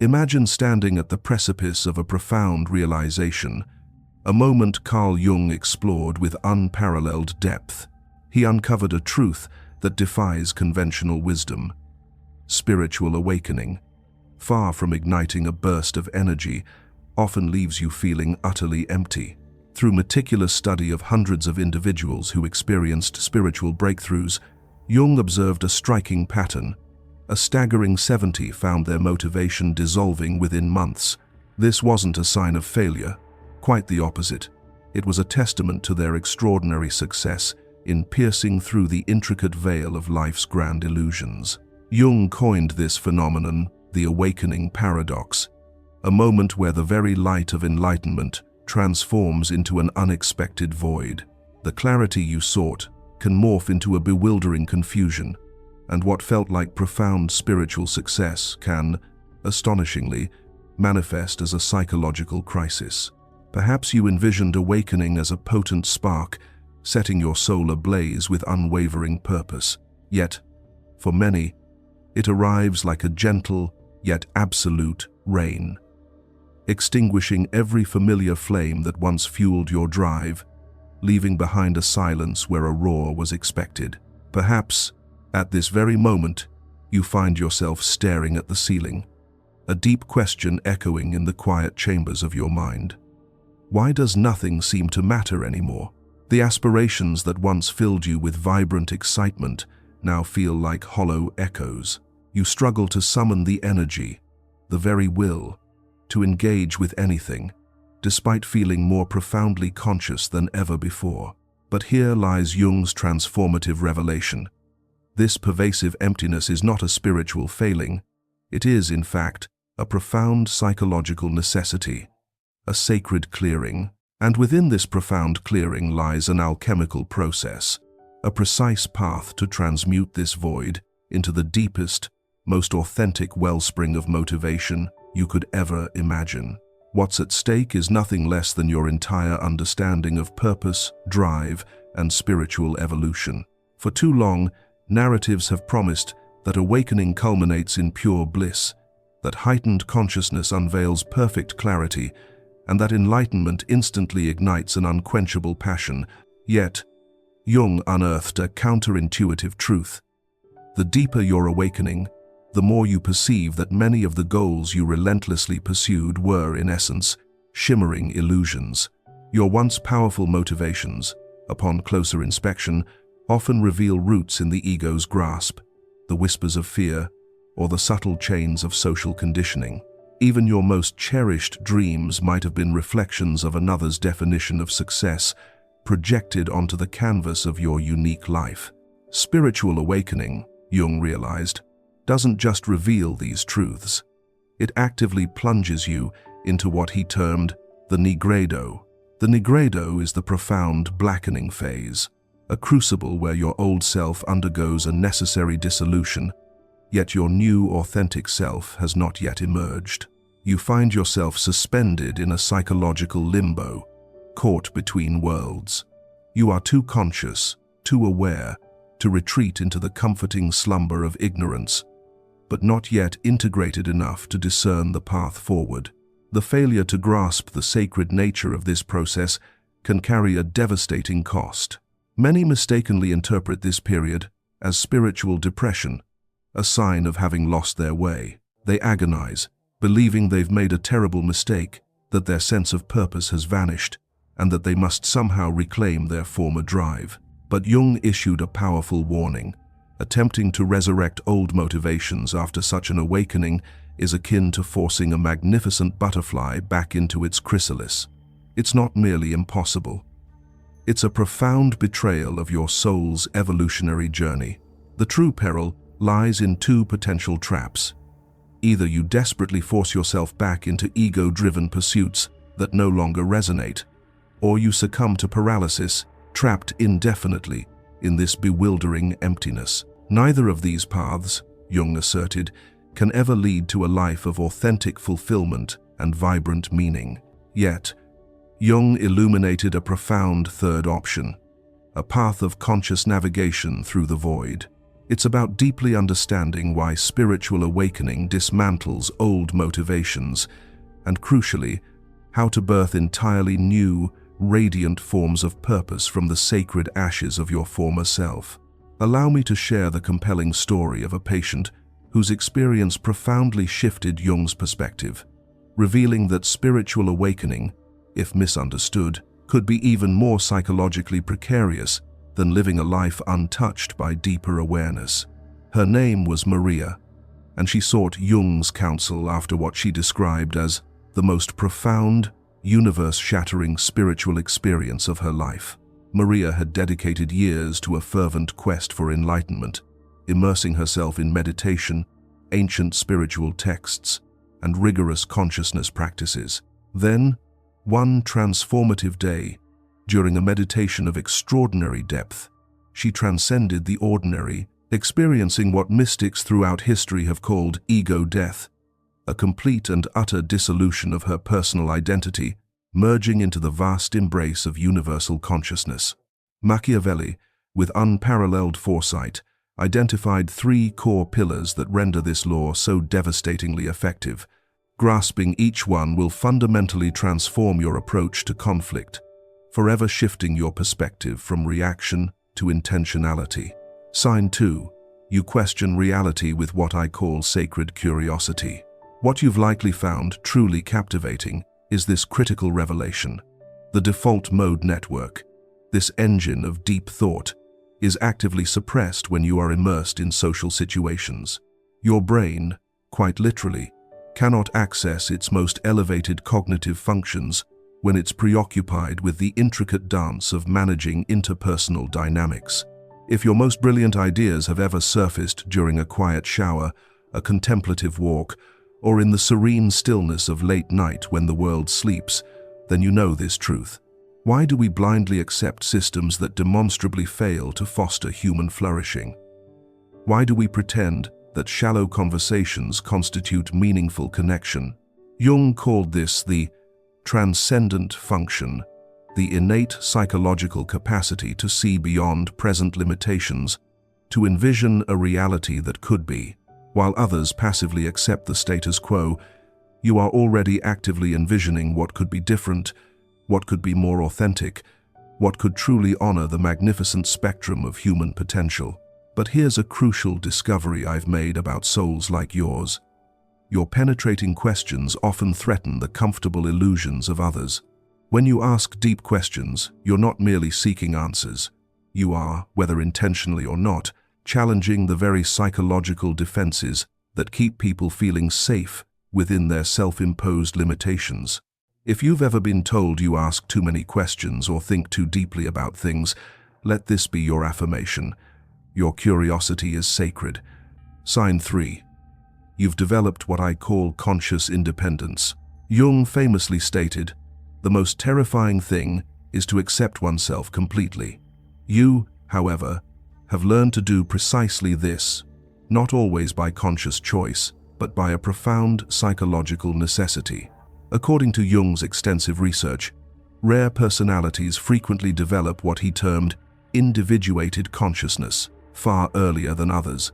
Imagine standing at the precipice of a profound realization, a moment Carl Jung explored with unparalleled depth. He uncovered a truth that defies conventional wisdom. Spiritual awakening, far from igniting a burst of energy, often leaves you feeling utterly empty. Through meticulous study of hundreds of individuals who experienced spiritual breakthroughs, Jung observed a striking pattern. A staggering 70 found their motivation dissolving within months. This wasn't a sign of failure, quite the opposite. It was a testament to their extraordinary success in piercing through the intricate veil of life's grand illusions. Jung coined this phenomenon the awakening paradox, a moment where the very light of enlightenment transforms into an unexpected void. The clarity you sought can morph into a bewildering confusion, and what felt like profound spiritual success can, astonishingly, manifest as a psychological crisis. Perhaps you envisioned awakening as a potent spark, setting your soul ablaze with unwavering purpose. Yet, for many, it arrives like a gentle yet absolute rain, extinguishing every familiar flame that once fueled your drive, leaving behind a silence where a roar was expected. Perhaps, at this very moment, you find yourself staring at the ceiling, a deep question echoing in the quiet chambers of your mind. Why does nothing seem to matter anymore? The aspirations that once filled you with vibrant excitement now feel like hollow echoes. You struggle to summon the energy, the very will, to engage with anything, despite feeling more profoundly conscious than ever before. But here lies Jung's transformative revelation. This pervasive emptiness is not a spiritual failing. It is, in fact, a profound psychological necessity, a sacred clearing. And within this profound clearing lies an alchemical process, a precise path to transmute this void into the deepest, most authentic wellspring of motivation you could ever imagine. What's at stake is nothing less than your entire understanding of purpose, drive, and spiritual evolution. For too long, narratives have promised that awakening culminates in pure bliss, that heightened consciousness unveils perfect clarity, and that enlightenment instantly ignites an unquenchable passion. Yet, Jung unearthed a counterintuitive truth. The deeper your awakening, the more you perceive that many of the goals you relentlessly pursued were, in essence, shimmering illusions. Your once powerful motivations, upon closer inspection, often reveal roots in the ego's grasp, the whispers of fear, or the subtle chains of social conditioning. Even your most cherished dreams might have been reflections of another's definition of success, projected onto the canvas of your unique life. Spiritual awakening, Jung realized, doesn't just reveal these truths. It actively plunges you into what he termed the nigredo. The nigredo is the profound blackening phase, a crucible where your old self undergoes a necessary dissolution, yet your new authentic self has not yet emerged. You find yourself suspended in a psychological limbo, caught between worlds. You are too conscious, too aware, to retreat into the comforting slumber of ignorance, but not yet integrated enough to discern the path forward. The failure to grasp the sacred nature of this process can carry a devastating cost. Many mistakenly interpret this period as spiritual depression, a sign of having lost their way. They agonize, believing they've made a terrible mistake, that their sense of purpose has vanished, and that they must somehow reclaim their former drive. But Jung issued a powerful warning. Attempting to resurrect old motivations after such an awakening is akin to forcing a magnificent butterfly back into its chrysalis. It's not merely impossible. It's a profound betrayal of your soul's evolutionary journey. The true peril lies in two potential traps. Either you desperately force yourself back into ego-driven pursuits that no longer resonate, or you succumb to paralysis, trapped indefinitely in this bewildering emptiness. Neither of these paths, Jung asserted, can ever lead to a life of authentic fulfillment and vibrant meaning. Yet, Jung illuminated a profound third option, a path of conscious navigation through the void. It's about deeply understanding why spiritual awakening dismantles old motivations and, crucially, how to birth entirely new, radiant forms of purpose from the sacred ashes of your former self. Allow me to share the compelling story of a patient whose experience profoundly shifted Jung's perspective, revealing that spiritual awakening, if misunderstood, could be even more psychologically precarious than living a life untouched by deeper awareness. Her name was Maria, and she sought Jung's counsel after what she described as the most profound, universe-shattering spiritual experience of her life. Maria had dedicated years to a fervent quest for enlightenment, immersing herself in meditation, ancient spiritual texts, and rigorous consciousness practices. Then, one transformative day, during a meditation of extraordinary depth, she transcended the ordinary, experiencing what mystics throughout history have called ego death, a complete and utter dissolution of her personal identity, merging into the vast embrace of universal consciousness. Machiavelli, with unparalleled foresight, identified three core pillars that render this law so devastatingly effective. Grasping each one will fundamentally transform your approach to conflict, forever shifting your perspective from reaction to intentionality. Sign 2. You question reality with what I call sacred curiosity. What you've likely found truly captivating is this critical revelation. The default mode network, this engine of deep thought, is actively suppressed when you are immersed in social situations. Your brain, quite literally, cannot access its most elevated cognitive functions when it's preoccupied with the intricate dance of managing interpersonal dynamics. If your most brilliant ideas have ever surfaced during a quiet shower, a contemplative walk, or in the serene stillness of late night when the world sleeps, then you know this truth. Why do we blindly accept systems that demonstrably fail to foster human flourishing? Why do we pretend that shallow conversations constitute meaningful connection? Jung called this the transcendent function, the innate psychological capacity to see beyond present limitations, to envision a reality that could be. While others passively accept the status quo, you are already actively envisioning what could be different, what could be more authentic, what could truly honor the magnificent spectrum of human potential. But here's a crucial discovery I've made about souls like yours. Your penetrating questions often threaten the comfortable illusions of others. When you ask deep questions, you're not merely seeking answers. You are, whether intentionally or not, challenging the very psychological defenses that keep people feeling safe within their self-imposed limitations. If you've ever been told you ask too many questions or think too deeply about things, let this be your affirmation. Your curiosity is sacred. Sign 3. You've developed what I call conscious independence. Jung famously stated, "The most terrifying thing is to accept oneself completely." You, however, have learned to do precisely this, not always by conscious choice, but by a profound psychological necessity. According to Jung's extensive research, rare personalities frequently develop what he termed individuated consciousness far earlier than others,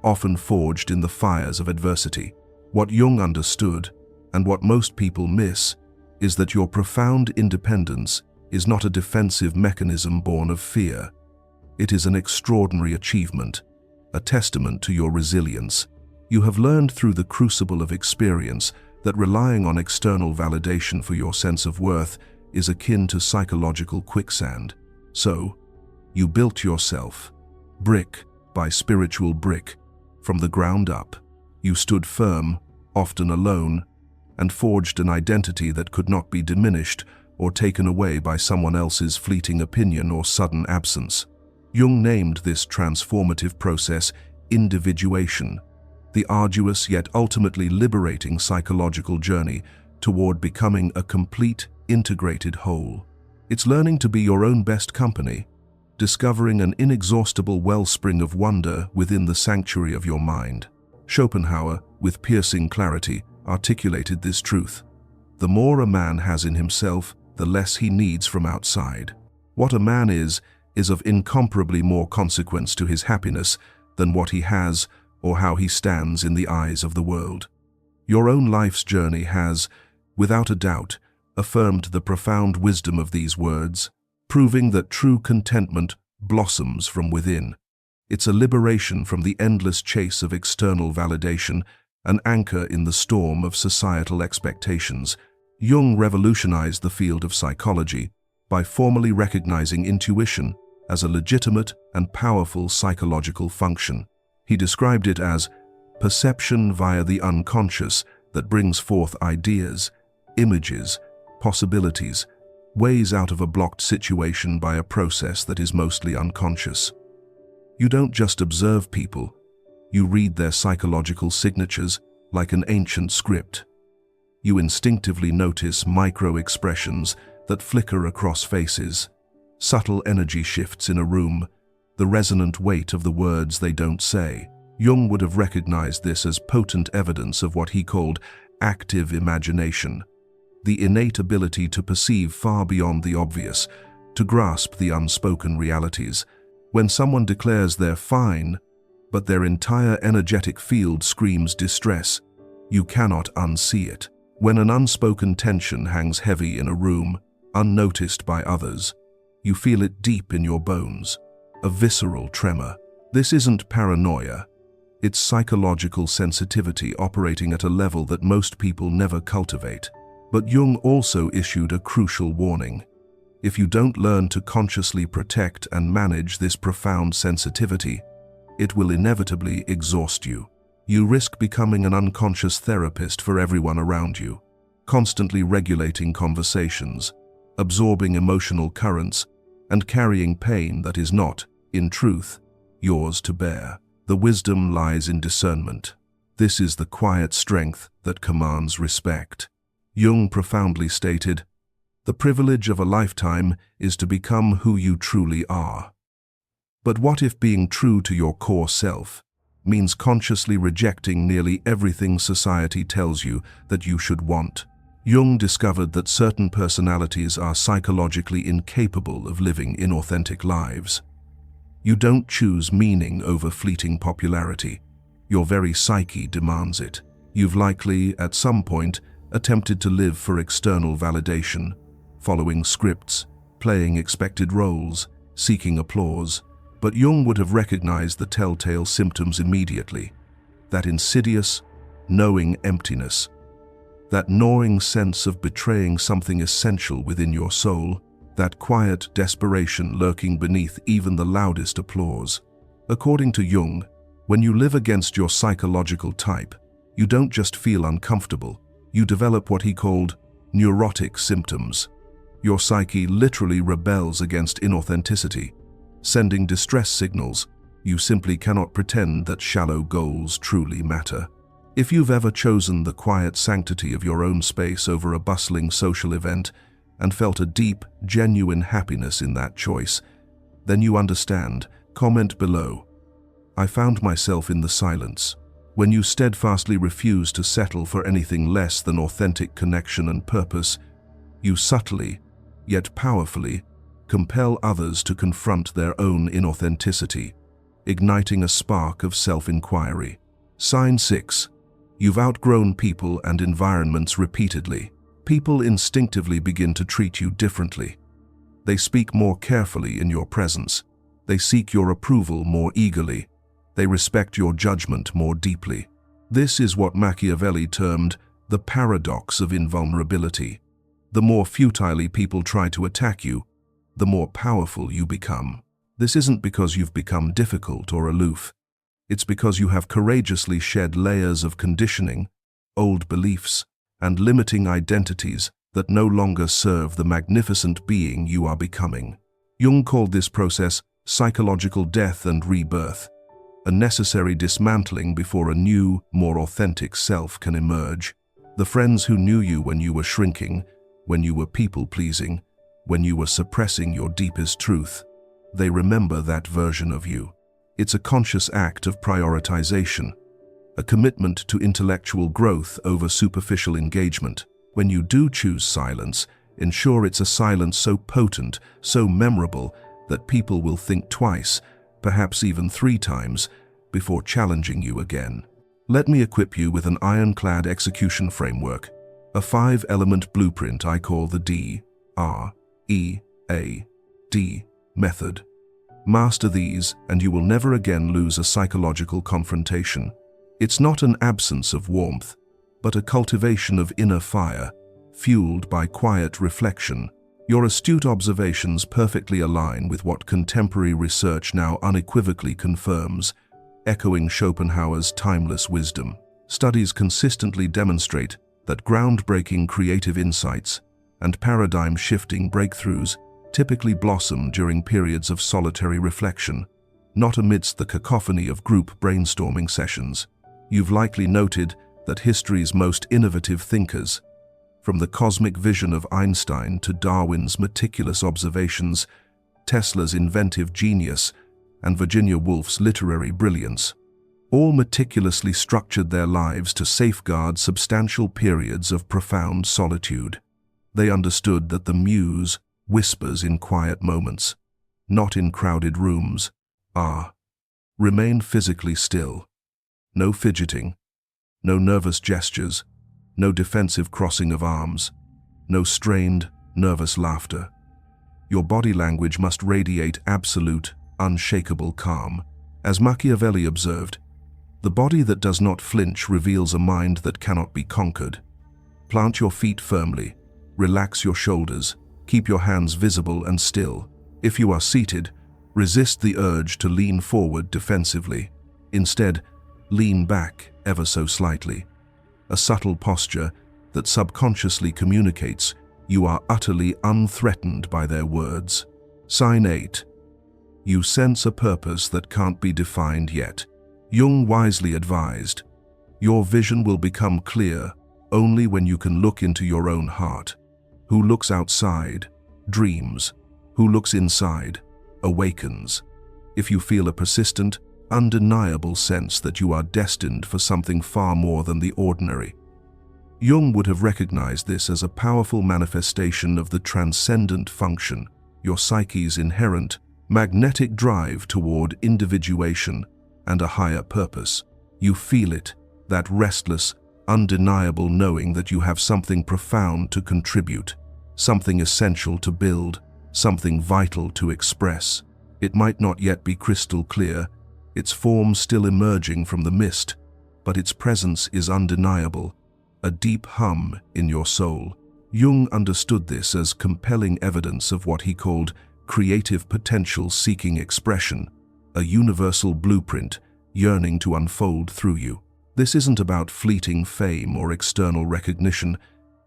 often forged in the fires of adversity. What Jung understood, and what most people miss, is that your profound independence is not a defensive mechanism born of fear. It is an extraordinary achievement, a testament to your resilience. You have learned through the crucible of experience that relying on external validation for your sense of worth is akin to psychological quicksand. So, you built yourself, brick by spiritual brick, from the ground up. You stood firm, often alone, and forged an identity that could not be diminished or taken away by someone else's fleeting opinion or sudden absence. Jung named this transformative process individuation, the arduous yet ultimately liberating psychological journey toward becoming a complete, integrated whole. It's learning to be your own best company, discovering an inexhaustible wellspring of wonder within the sanctuary of your mind. Schopenhauer, with piercing clarity, articulated this truth. The more a man has in himself, the less he needs from outside. What a man is of incomparably more consequence to his happiness than what he has or how he stands in the eyes of the world. Your own life's journey has, without a doubt, affirmed the profound wisdom of these words, proving that true contentment blossoms from within. It's a liberation from the endless chase of external validation, an anchor in the storm of societal expectations. Jung revolutionized the field of psychology by formally recognizing intuition as a legitimate and powerful psychological function. He described it as perception via the unconscious that brings forth ideas, images, possibilities, ways out of a blocked situation by a process that is mostly unconscious. You don't just observe people, you read their psychological signatures like an ancient script. You instinctively notice micro-expressions that flicker across faces, subtle energy shifts in a room, the resonant weight of the words they don't say. Jung would have recognized this as potent evidence of what he called active imagination, the innate ability to perceive far beyond the obvious, to grasp the unspoken realities. When someone declares they're fine, but their entire energetic field screams distress, you cannot unsee it. When an unspoken tension hangs heavy in a room, unnoticed by others, you feel it deep in your bones, a visceral tremor. This isn't paranoia. It's psychological sensitivity operating at a level that most people never cultivate. But Jung also issued a crucial warning. If you don't learn to consciously protect and manage this profound sensitivity, it will inevitably exhaust you. You risk becoming an unconscious therapist for everyone around you, constantly regulating conversations, absorbing emotional currents, and carrying pain that is not, in truth, yours to bear. The wisdom lies in discernment. This is the quiet strength that commands respect. Jung profoundly stated, "The privilege of a lifetime is to become who you truly are." But what if being true to your core self means consciously rejecting nearly everything society tells you that you should want? Jung discovered that certain personalities are psychologically incapable of living inauthentic lives. You don't choose meaning over fleeting popularity. Your very psyche demands it. You've likely, at some point, attempted to live for external validation, following scripts, playing expected roles, seeking applause. But Jung would have recognized the telltale symptoms immediately. That insidious, knowing emptiness. That gnawing sense of betraying something essential within your soul. That quiet desperation lurking beneath even the loudest applause. According to Jung, when you live against your psychological type, you don't just feel uncomfortable, you develop what he called neurotic symptoms. Your psyche literally rebels against inauthenticity, sending distress signals. You simply cannot pretend that shallow goals truly matter. If you've ever chosen the quiet sanctity of your own space over a bustling social event and felt a deep, genuine happiness in that choice, then you understand. Comment below. I found myself in the silence. When you steadfastly refuse to settle for anything less than authentic connection and purpose, you subtly, yet powerfully, compel others to confront their own inauthenticity, igniting a spark of self-inquiry. Sign 6. You've outgrown people and environments repeatedly. People instinctively begin to treat you differently. They speak more carefully in your presence. They seek your approval more eagerly. They respect your judgment more deeply. This is what Machiavelli termed the paradox of invulnerability. The more futilely people try to attack you, the more powerful you become. This isn't because you've become difficult or aloof. It's because you have courageously shed layers of conditioning, old beliefs, and limiting identities that no longer serve the magnificent being you are becoming. Jung called this process psychological death and rebirth, a necessary dismantling before a new, more authentic self can emerge. The friends who knew you when you were shrinking, when you were people-pleasing, when you were suppressing your deepest truth, they remember that version of you. It's a conscious act of prioritization, a commitment to intellectual growth over superficial engagement. When you do choose silence, ensure it's a silence so potent, so memorable, that people will think twice, perhaps even 3 times, before challenging you again. Let me equip you with an ironclad execution framework, a 5-element blueprint I call the D-R-E-A-D method. Master these and you will never again lose a psychological confrontation. It's not an absence of warmth, but a cultivation of inner fire, fueled by quiet reflection. Your astute observations perfectly align with what contemporary research now unequivocally confirms, echoing Schopenhauer's timeless wisdom. Studies consistently demonstrate that groundbreaking creative insights and paradigm-shifting breakthroughs typically blossom during periods of solitary reflection, not amidst the cacophony of group brainstorming sessions. You've likely noted that history's most innovative thinkers, from the cosmic vision of Einstein to Darwin's meticulous observations, Tesla's inventive genius, and Virginia Woolf's literary brilliance, all meticulously structured their lives to safeguard substantial periods of profound solitude. They understood that the muse whispers in quiet moments, not in crowded rooms. Remain physically still. No fidgeting, no nervous gestures, no defensive crossing of arms, no strained, nervous laughter. Your body language must radiate absolute, unshakable calm. As Machiavelli observed, the body that does not flinch reveals a mind that cannot be conquered. Plant your feet firmly, relax your shoulders, keep your hands visible and still. If you are seated, resist the urge to lean forward defensively. Instead, lean back ever so slightly. A subtle posture that subconsciously communicates you are utterly unthreatened by their words. Sign 8. You sense a purpose that can't be defined yet. Jung wisely advised, your vision will become clear only when you can look into your own heart. Who looks outside, dreams. Who looks inside, awakens. If you feel a persistent, undeniable sense that you are destined for something far more than the ordinary, Jung would have recognized this as a powerful manifestation of the transcendent function, your psyche's inherent, magnetic drive toward individuation and a higher purpose. You feel it, that restless, undeniable knowing that you have something profound to contribute, something essential to build, something vital to express. It might not yet be crystal clear, its form still emerging from the mist, but its presence is undeniable, a deep hum in your soul. Jung understood this as compelling evidence of what he called creative potential seeking expression, a universal blueprint yearning to unfold through you. This isn't about fleeting fame or external recognition,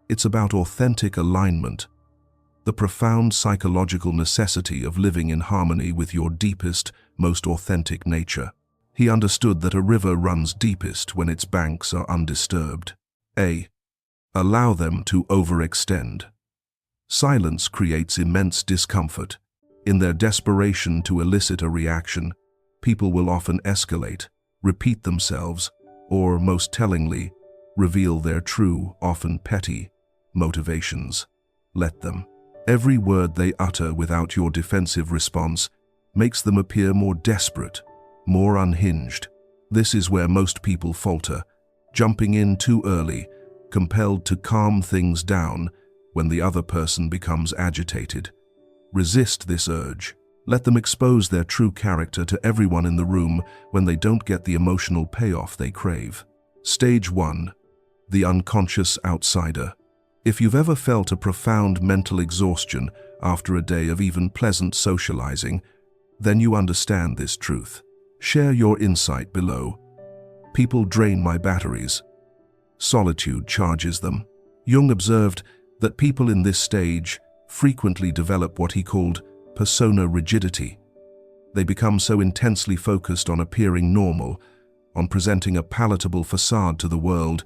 it's about authentic alignment, the profound psychological necessity of living in harmony with your deepest, most authentic nature. He understood that a river runs deepest when its banks are undisturbed. Allow them to overextend. Silence creates immense discomfort. In their desperation to elicit a reaction, people will often escalate, repeat themselves, or, most tellingly, reveal their true, often petty, motivations. Let them. Every word they utter without your defensive response makes them appear more desperate, more unhinged. This is where most people falter, jumping in too early, compelled to calm things down when the other person becomes agitated. Resist this urge. Let them expose their true character to everyone in the room when they don't get the emotional payoff they crave. Stage 1. The unconscious outsider. If you've ever felt a profound mental exhaustion after a day of even pleasant socializing, then you understand this truth. Share your insight below. People drain my batteries. Solitude charges them. Jung observed that people in this stage frequently develop what he called persona rigidity. They become so intensely focused on appearing normal, on presenting a palatable facade to the world,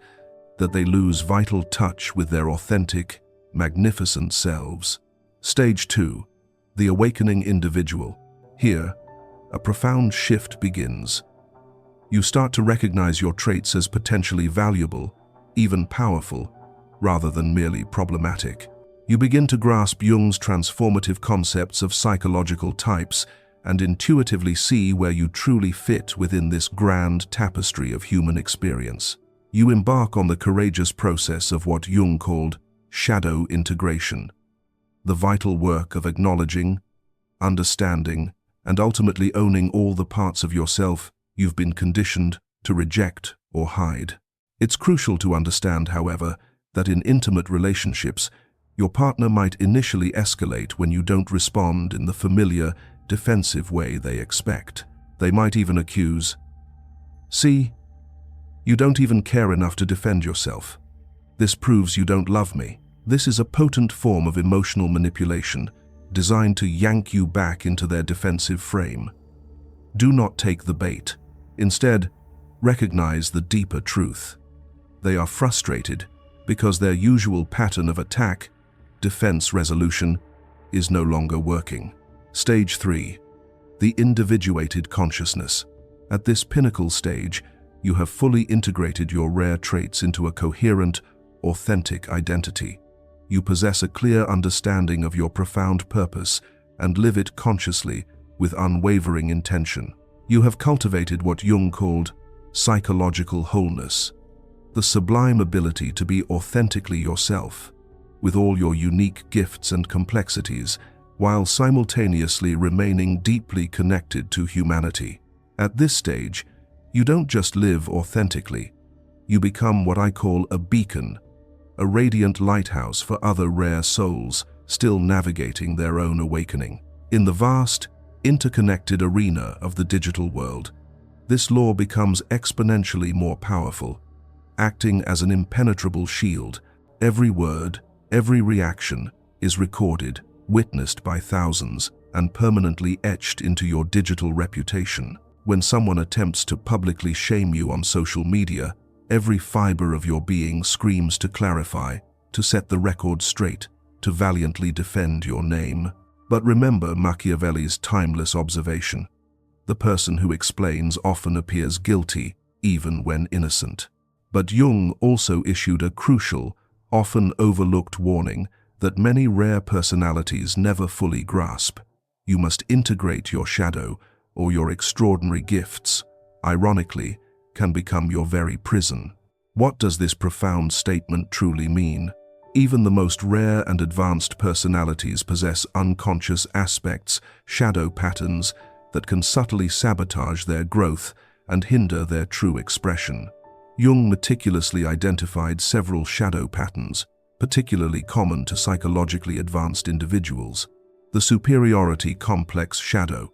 that they lose vital touch with their authentic, magnificent selves. Stage 2. The awakening individual. Here, a profound shift begins. You start to recognize your traits as potentially valuable, even powerful, rather than merely problematic. You begin to grasp Jung's transformative concepts of psychological types and intuitively see where you truly fit within this grand tapestry of human experience. You embark on the courageous process of what Jung called shadow integration, the vital work of acknowledging, understanding, and ultimately owning all the parts of yourself you've been conditioned to reject or hide. It's crucial to understand, however, that in intimate relationships, your partner might initially escalate when you don't respond in the familiar, defensive way they expect. They might even accuse, "See, you don't even care enough to defend yourself. This proves you don't love me." This is a potent form of emotional manipulation designed to yank you back into their defensive frame. Do not take the bait. Instead, recognize the deeper truth. They are frustrated because their usual pattern of attack, defense resolution, is no longer working. Stage 3. The individuated consciousness. At this pinnacle stage, you have fully integrated your rare traits into a coherent, authentic identity. You possess a clear understanding of your profound purpose and live it consciously with unwavering intention. You have cultivated what Jung called psychological wholeness, the sublime ability to be authentically yourself, with all your unique gifts and complexities, while simultaneously remaining deeply connected to humanity. At this stage, you don't just live authentically, you become what I call a beacon, a radiant lighthouse for other rare souls still navigating their own awakening. In the vast, interconnected arena of the digital world, this law becomes exponentially more powerful, acting as an impenetrable shield. Every word, every reaction is recorded, witnessed by thousands, and permanently etched into your digital reputation. When someone attempts to publicly shame you on social media, every fiber of your being screams to clarify, to set the record straight, to valiantly defend your name. But remember Machiavelli's timeless observation: the person who explains often appears guilty, even when innocent. But Jung also issued a crucial, often overlooked warning that many rare personalities never fully grasp. You must integrate your shadow, or your extraordinary gifts, ironically, can become your very prison. What does this profound statement truly mean? Even the most rare and advanced personalities possess unconscious aspects, shadow patterns, that can subtly sabotage their growth and hinder their true expression. Jung meticulously identified several shadow patterns, particularly common to psychologically advanced individuals. The superiority complex shadow.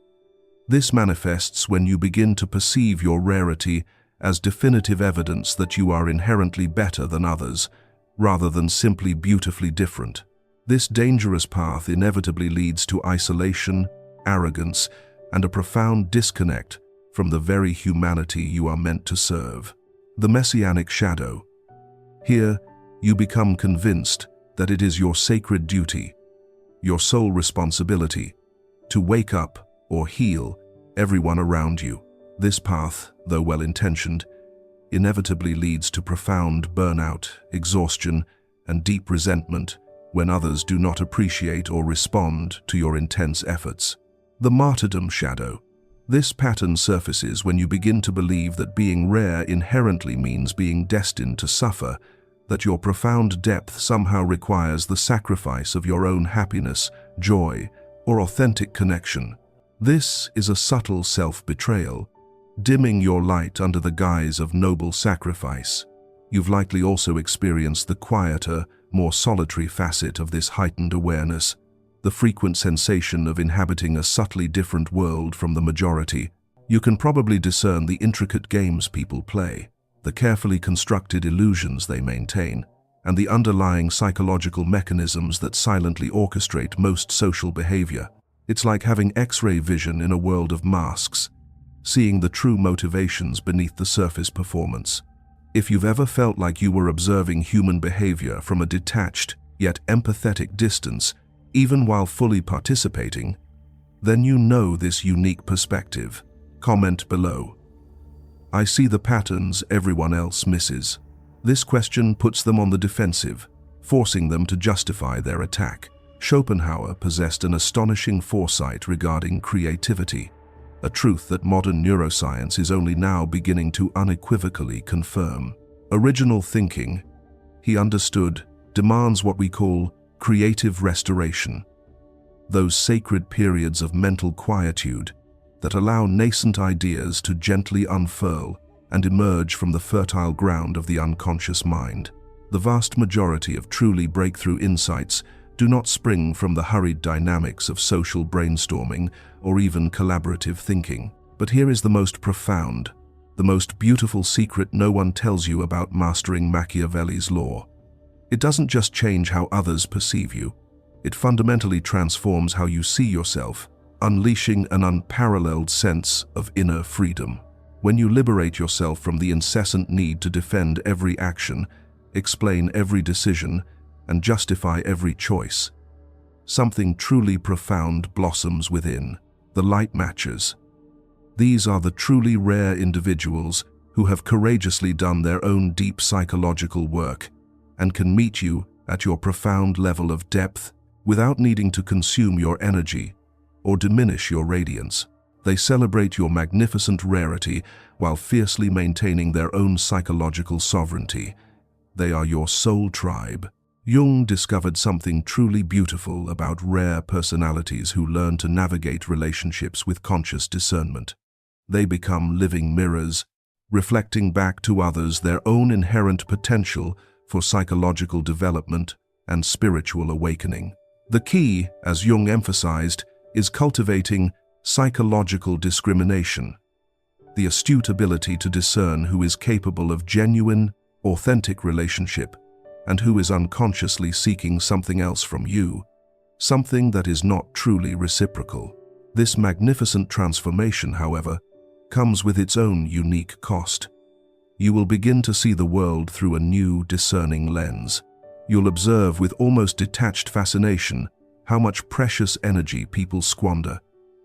This manifests when you begin to perceive your rarity as definitive evidence that you are inherently better than others, rather than simply beautifully different. This dangerous path inevitably leads to isolation, arrogance, and a profound disconnect from the very humanity you are meant to serve. The messianic shadow. Here, you become convinced that it is your sacred duty, your sole responsibility, to wake up or heal everyone around you. This path, though well-intentioned, inevitably leads to profound burnout, exhaustion, and deep resentment when others do not appreciate or respond to your intense efforts. The martyrdom shadow. This pattern surfaces when you begin to believe that being rare inherently means being destined to suffer, that your profound depth somehow requires the sacrifice of your own happiness, joy, or authentic connection. This is a subtle self-betrayal, dimming your light under the guise of noble sacrifice. You've likely also experienced the quieter, more solitary facet of this heightened awareness, the frequent sensation of inhabiting a subtly different world from the majority. You can probably discern the intricate games people play, the carefully constructed illusions they maintain, and the underlying psychological mechanisms that silently orchestrate most social behavior. It's like having X-ray vision in a world of masks, seeing the true motivations beneath the surface performance. If you've ever felt like you were observing human behavior from a detached yet empathetic distance, even while fully participating, then you know this unique perspective. Comment below. I see the patterns everyone else misses. This question puts them on the defensive, forcing them to justify their attack. Schopenhauer possessed an astonishing foresight regarding creativity, a truth that modern neuroscience is only now beginning to unequivocally confirm. Original thinking, he understood, demands what we call creative restoration, those sacred periods of mental quietude that allow nascent ideas to gently unfurl and emerge from the fertile ground of the unconscious mind. The vast majority of truly breakthrough insights do not spring from the hurried dynamics of social brainstorming or even collaborative thinking. But here is the most profound, the most beautiful secret no one tells you about mastering Machiavelli's law. It doesn't just change how others perceive you. It fundamentally transforms how you see yourself, unleashing an unparalleled sense of inner freedom. When you liberate yourself from the incessant need to defend every action, explain every decision, and justify every choice, something truly profound blossoms within. The light matchers. These are the truly rare individuals who have courageously done their own deep psychological work and can meet you at your profound level of depth without needing to consume your energy or diminish your radiance. They celebrate your magnificent rarity while fiercely maintaining their own psychological sovereignty. They are your soul tribe. Jung discovered something truly beautiful about rare personalities who learn to navigate relationships with conscious discernment. They become living mirrors, reflecting back to others their own inherent potential for psychological development and spiritual awakening. The key, as Jung emphasized, is cultivating psychological discrimination, the astute ability to discern who is capable of genuine, authentic relationship and who is unconsciously seeking something else from you, something that is not truly reciprocal. This magnificent transformation, however, comes with its own unique cost. You will begin to see the world through a new, discerning lens. You'll observe with almost detached fascination how much precious energy people squander,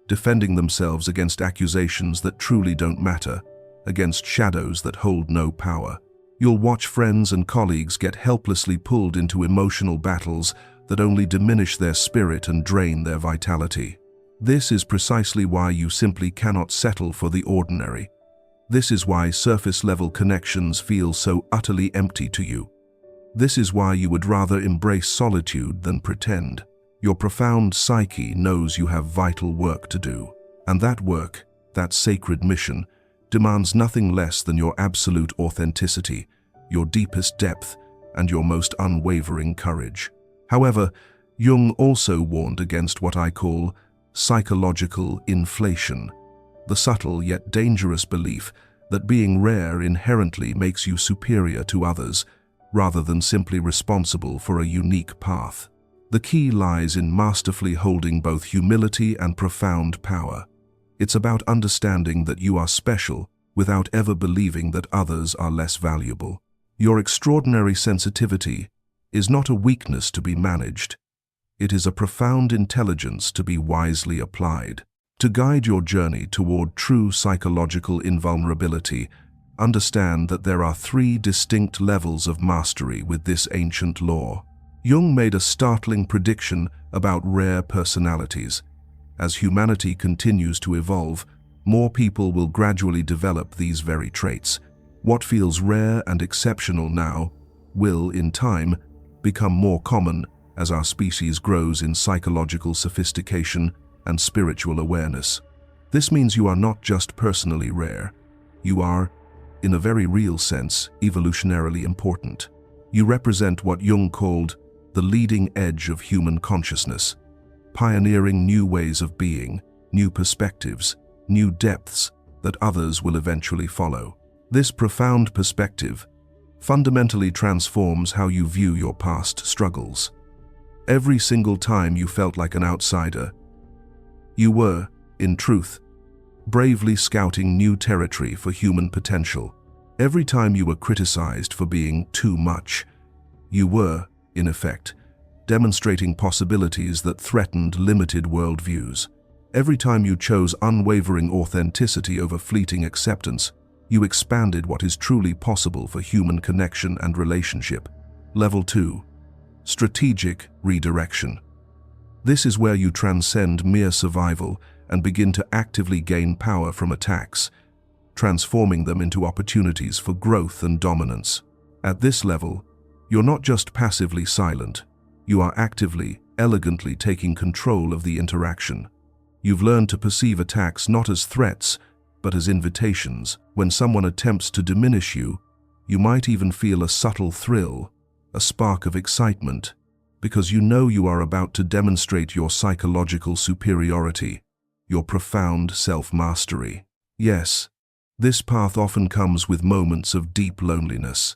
defending themselves against accusations that truly don't matter, against shadows that hold no power. You'll watch friends and colleagues get helplessly pulled into emotional battles that only diminish their spirit and drain their vitality. This is precisely why you simply cannot settle for the ordinary. This is why surface-level connections feel so utterly empty to you. This is why you would rather embrace solitude than pretend. Your profound psyche knows you have vital work to do, and that work, that sacred mission, demands nothing less than your absolute authenticity, your deepest depth, and your most unwavering courage. However, Jung also warned against what I call psychological inflation, the subtle yet dangerous belief that being rare inherently makes you superior to others, rather than simply responsible for a unique path. The key lies in masterfully holding both humility and profound power. It's about understanding that you are special without ever believing that others are less valuable. Your extraordinary sensitivity is not a weakness to be managed. It is a profound intelligence to be wisely applied. To guide your journey toward true psychological invulnerability, understand that there are 3 distinct levels of mastery with this ancient law. Jung made a startling prediction about rare personalities. As humanity continues to evolve, more people will gradually develop these very traits. What feels rare and exceptional now will, in time, become more common as our species grows in psychological sophistication and spiritual awareness. This means you are not just personally rare. You are, in a very real sense, evolutionarily important. You represent what Jung called the leading edge of human consciousness, pioneering new ways of being, new perspectives, new depths that others will eventually follow. This profound perspective fundamentally transforms how you view your past struggles. Every single time you felt like an outsider, you were, in truth, bravely scouting new territory for human potential. Every time you were criticized for being too much, you were, in effect, demonstrating possibilities that threatened limited worldviews. Every time you chose unwavering authenticity over fleeting acceptance, you expanded what is truly possible for human connection and relationship. Level 2. Strategic redirection. This is where you transcend mere survival and begin to actively gain power from attacks, transforming them into opportunities for growth and dominance. At this level, you're not just passively silent, you are actively, elegantly taking control of the interaction. You've learned to perceive attacks not as threats, but as invitations. When someone attempts to diminish you, you might even feel a subtle thrill, a spark of excitement, because you know you are about to demonstrate your psychological superiority, your profound self-mastery. Yes, this path often comes with moments of deep loneliness.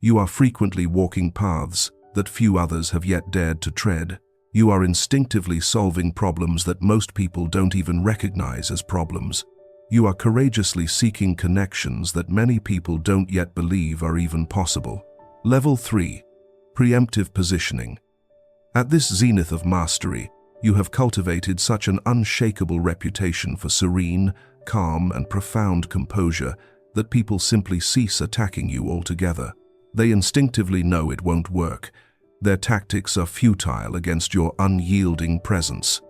You are frequently walking paths that few others have yet dared to tread. You are instinctively solving problems that most people don't even recognize as problems. You are courageously seeking connections that many people don't yet believe are even possible. Level 3. Preemptive positioning. At this zenith of mastery, you have cultivated such an unshakable reputation for serene, calm, and profound composure that people simply cease attacking you altogether. They instinctively know it won't work. Their tactics are futile against your unyielding presence.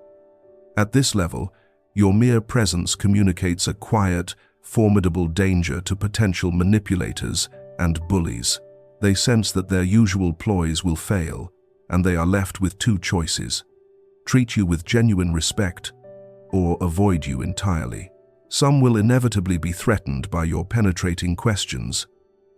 At this level, your mere presence communicates a quiet, formidable danger to potential manipulators and bullies. They sense that their usual ploys will fail, and they are left with two choices: treat you with genuine respect or avoid you entirely. Some will inevitably be threatened by your penetrating questions.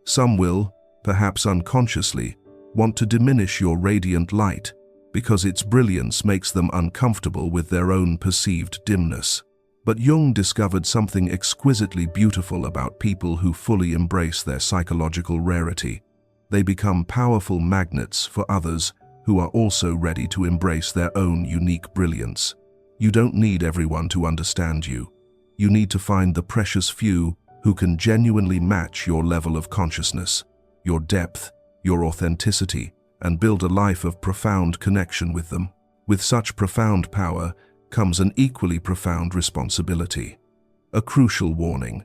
Some will, perhaps unconsciously, want to diminish your radiant light because its brilliance makes them uncomfortable with their own perceived dimness. But Jung discovered something exquisitely beautiful about people who fully embrace their psychological rarity. They become powerful magnets for others who are also ready to embrace their own unique brilliance. You don't need everyone to understand you. You need to find the precious few who can genuinely match your level of consciousness, your depth, your authenticity, and build a life of profound connection with them. With such profound power comes an equally profound responsibility. A crucial warning.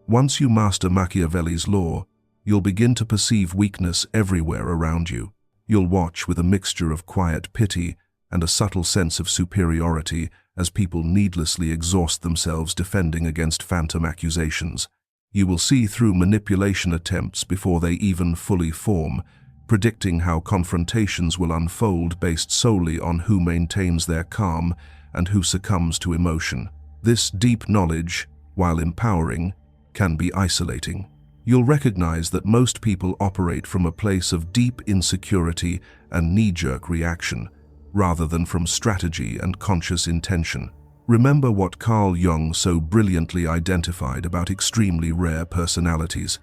Once you master Machiavelli's law, you'll begin to perceive weakness everywhere around you. You'll watch with a mixture of quiet pity and a subtle sense of superiority as people needlessly exhaust themselves defending against phantom accusations. You will see through manipulation attempts before they even fully form, predicting how confrontations will unfold based solely on who maintains their calm and who succumbs to emotion. This deep knowledge, while empowering, can be isolating. You'll recognize that most people operate from a place of deep insecurity and knee-jerk reaction, rather than from strategy and conscious intention. Remember what Carl Jung so brilliantly identified about extremely rare personalities.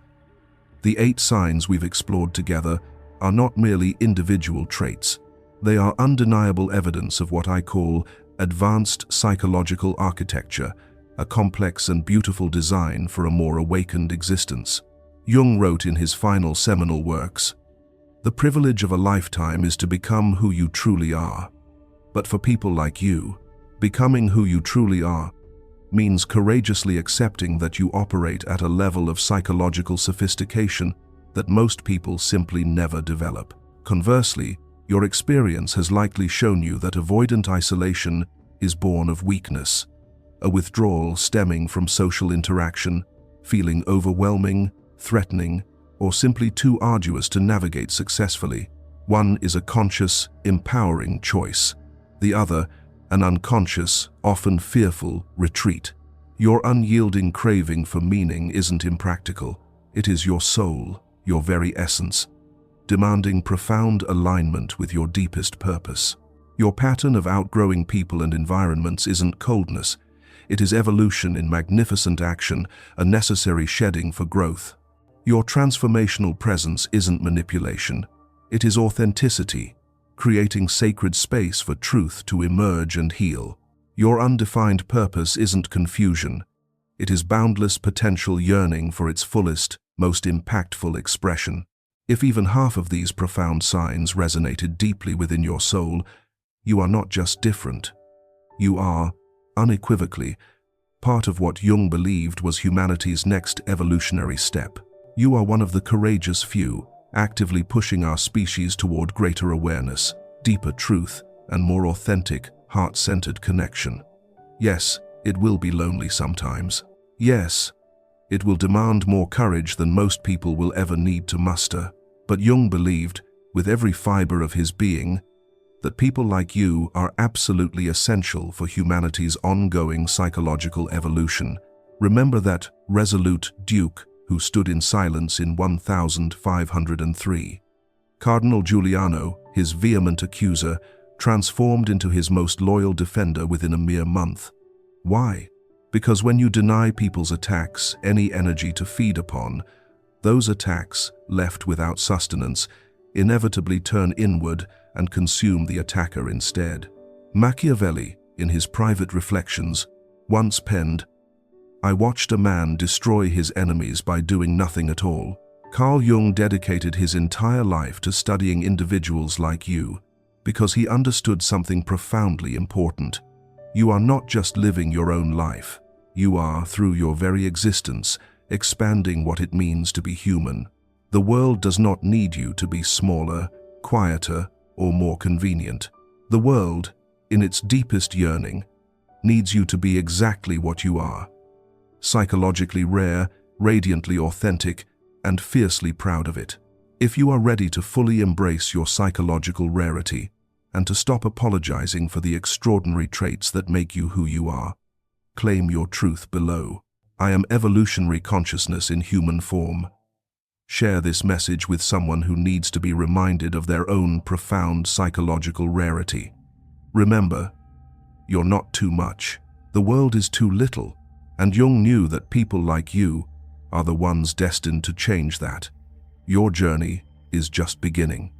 The 8 signs we've explored together are not merely individual traits. They are undeniable evidence of what I call advanced psychological architecture, a complex and beautiful design for a more awakened existence. Jung wrote in his final seminal works, "The privilege of a lifetime is to become who you truly are. But for people like you, becoming who you truly are means courageously accepting that you operate at a level of psychological sophistication that most people simply never develop. Conversely, your experience has likely shown you that avoidant isolation is born of weakness, a withdrawal stemming from social interaction, feeling overwhelming, threatening, or simply too arduous to navigate successfully. One is a conscious, empowering choice. The other, an unconscious, often fearful retreat. Your unyielding craving for meaning isn't impractical. It is your soul, your very essence, demanding profound alignment with your deepest purpose. Your pattern of outgrowing people and environments isn't coldness. It is evolution in magnificent action, a necessary shedding for growth. Your transformational presence isn't manipulation. It is authenticity, creating sacred space for truth to emerge and heal. Your undefined purpose isn't confusion. It is boundless potential yearning for its fullest, most impactful expression. If even half of these profound signs resonated deeply within your soul, you are not just different. You are, unequivocally, part of what Jung believed was humanity's next evolutionary step. You are one of the courageous few, actively pushing our species toward greater awareness, deeper truth, and more authentic, heart-centered connection. Yes, it will be lonely sometimes. Yes, it will demand more courage than most people will ever need to muster. But Jung believed, with every fiber of his being, that people like you are absolutely essential for humanity's ongoing psychological evolution. Remember that resolute duke who stood in silence in 1503. Cardinal Giuliano, his vehement accuser, transformed into his most loyal defender within a mere month. Why? Because when you deny people's attacks any energy to feed upon, those attacks, left without sustenance, inevitably turn inward and consume the attacker instead. Machiavelli, in his private reflections, once penned, "I watched a man destroy his enemies by doing nothing at all." Carl Jung dedicated his entire life to studying individuals like you because he understood something profoundly important. You are not just living your own life. You are, through your very existence, expanding what it means to be human. The world does not need you to be smaller, quieter, or more convenient. The world, in its deepest yearning, needs you to be exactly what you are. Psychologically rare, radiantly authentic, and fiercely proud of it. If you are ready to fully embrace your psychological rarity and to stop apologizing for the extraordinary traits that make you who you are, claim your truth below. I am evolutionary consciousness in human form. Share this message with someone who needs to be reminded of their own profound psychological rarity. Remember, you're not too much. The world is too little, and Jung knew that people like you are the ones destined to change that. Your journey is just beginning.